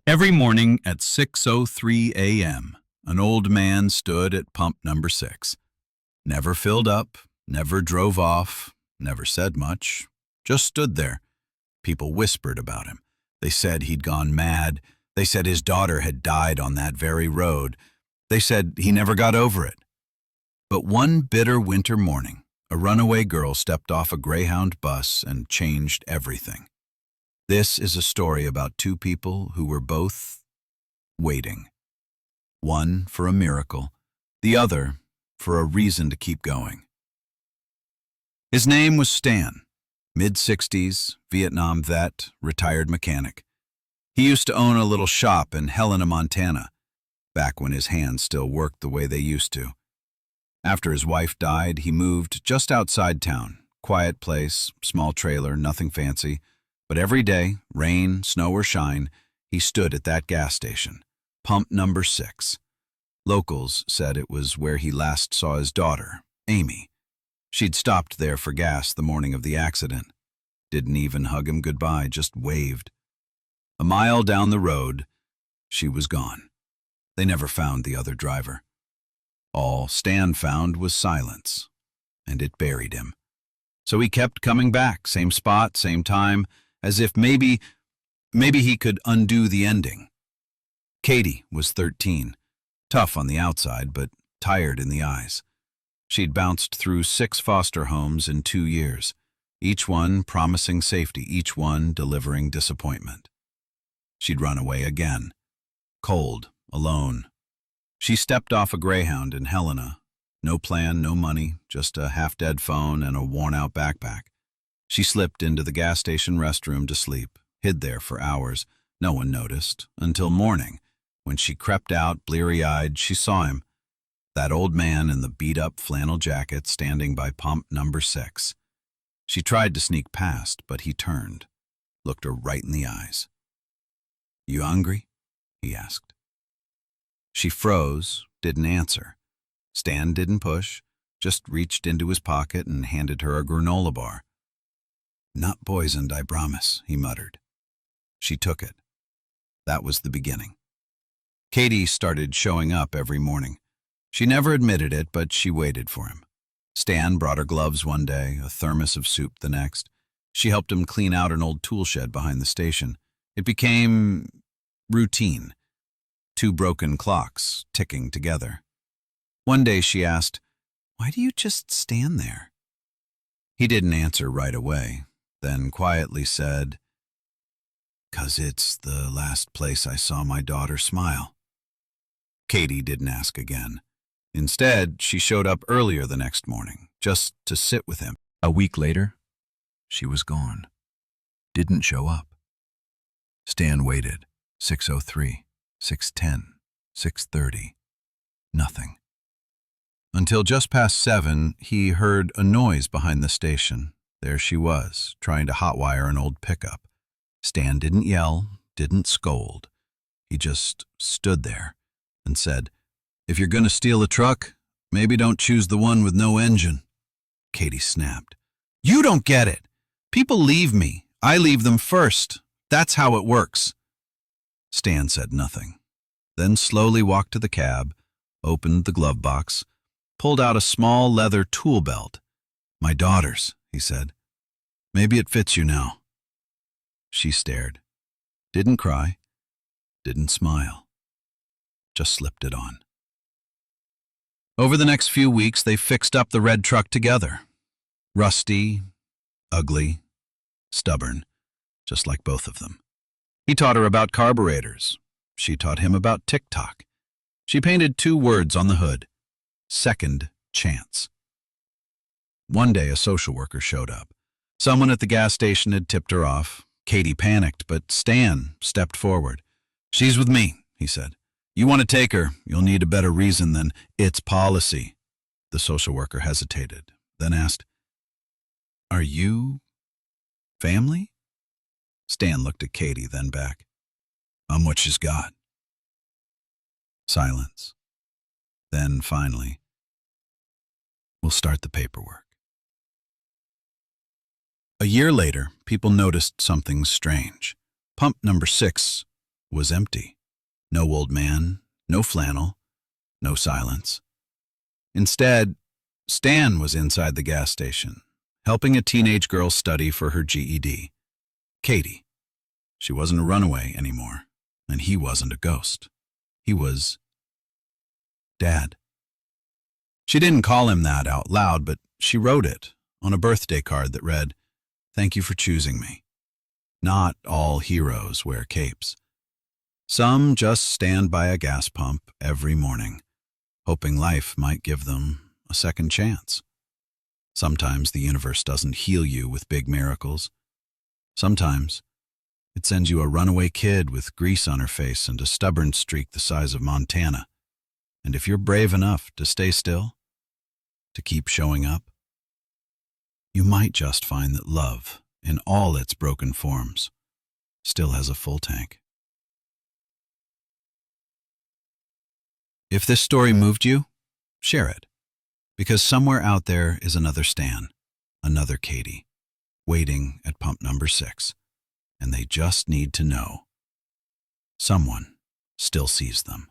Every morning at 6:03 a.m., an old man stood at pump number 6. Never filled up, never drove off, never said much, just stood there. People whispered about him. They said he'd gone mad. They said his daughter had died on that very road. They said he never got over it. But one bitter winter morning, a runaway girl stepped off a Greyhound bus and changed everything. This is a story about two people who were both waiting. One for a miracle, the other for a reason to keep going. His name was Stan, mid-60s, Vietnam vet, retired mechanic. He used to own a little shop in Helena, Montana, back when his hands still worked the way they used to. After his wife died, he moved just outside town. Quiet place, small trailer, nothing fancy. But every day, rain, snow or shine, he stood at that gas station, pump number 6. Locals said it was where he last saw his daughter, Amy. She'd stopped there for gas the morning of the accident. Didn't even hug him goodbye, just waved. A mile down the road, she was gone. They never found the other driver. All Stan found was silence, and it buried him. So he kept coming back, same spot, same time, as if maybe he could undo the ending. Katie was 13, tough on the outside, but tired in the eyes. She'd bounced through 6 foster homes in 2 years, each one promising safety, each one delivering disappointment. She'd run away again, cold, alone. She stepped off a Greyhound in Helena. No plan, no money, just a half-dead phone and a worn-out backpack. She slipped into the gas station restroom to sleep, hid there for hours. No one noticed, until morning. When she crept out, bleary-eyed, she saw him. That old man in the beat-up flannel jacket standing by pump number 6. She tried to sneak past, but he turned, looked her right in the eyes. "You hungry?" he asked. She froze, didn't answer. Stan didn't push, just reached into his pocket and handed her a granola bar. "Not poisoned, I promise," he muttered. She took it. That was the beginning. Katie started showing up every morning. She never admitted it, but she waited for him. Stan brought her gloves one day, a thermos of soup the next. She helped him clean out an old tool shed behind the station. It became routine. 2 broken clocks ticking together. One day she asked, "Why do you just stand there?" He didn't answer right away, then quietly said, "'Cause it's the last place I saw my daughter smile." Katie didn't ask again. Instead, she showed up earlier the next morning, just to sit with him. A week later, she was gone. Didn't show up. Stan waited. 6:03, 6:10, 6:30. Nothing. Until just past 7, he heard a noise behind the station. There she was, trying to hotwire an old pickup. Stan didn't yell, didn't scold. He just stood there and said, "If you're gonna steal a truck, maybe don't choose the one with no engine." Katie snapped. "You don't get it. People leave me. I leave them first. That's how it works." Stan said nothing, then slowly walked to the cab, opened the glove box, pulled out a small leather tool belt. "My daughter's," he said. "Maybe it fits you now." She stared. Didn't cry. Didn't smile. Just slipped it on. Over the next few weeks, they fixed up the red truck together. Rusty, ugly, stubborn, just like both of them. He taught her about carburetors. She taught him about TikTok. She painted 2 words on the hood: second chance. One day, a social worker showed up. Someone at the gas station had tipped her off. Katie panicked, but Stan stepped forward. "She's with me," he said. "You want to take her, you'll need a better reason than it's policy." The social worker hesitated, then asked, "Are you family?" Stan looked at Katie, then back. "I'm what she's got." Silence. Then finally, "We'll start the paperwork." A year later, people noticed something strange. Pump number 6 was empty. No old man, no flannel, no silence. Instead, Stan was inside the gas station, helping a teenage girl study for her GED. Katie. She wasn't a runaway anymore, and he wasn't a ghost. He was Dad. She didn't call him that out loud, but she wrote it on a birthday card that read, "Thank you for choosing me." Not all heroes wear capes. Some just stand by a gas pump every morning, hoping life might give them a second chance. Sometimes the universe doesn't heal you with big miracles. Sometimes it sends you a runaway kid with grease on her face and a stubborn streak the size of Montana. And if you're brave enough to stay still, to keep showing up, you might just find that love, in all its broken forms, still has a full tank. If this story moved you, share it, because somewhere out there is another Stan, another Katie, waiting at pump number 6, and they just need to know someone still sees them.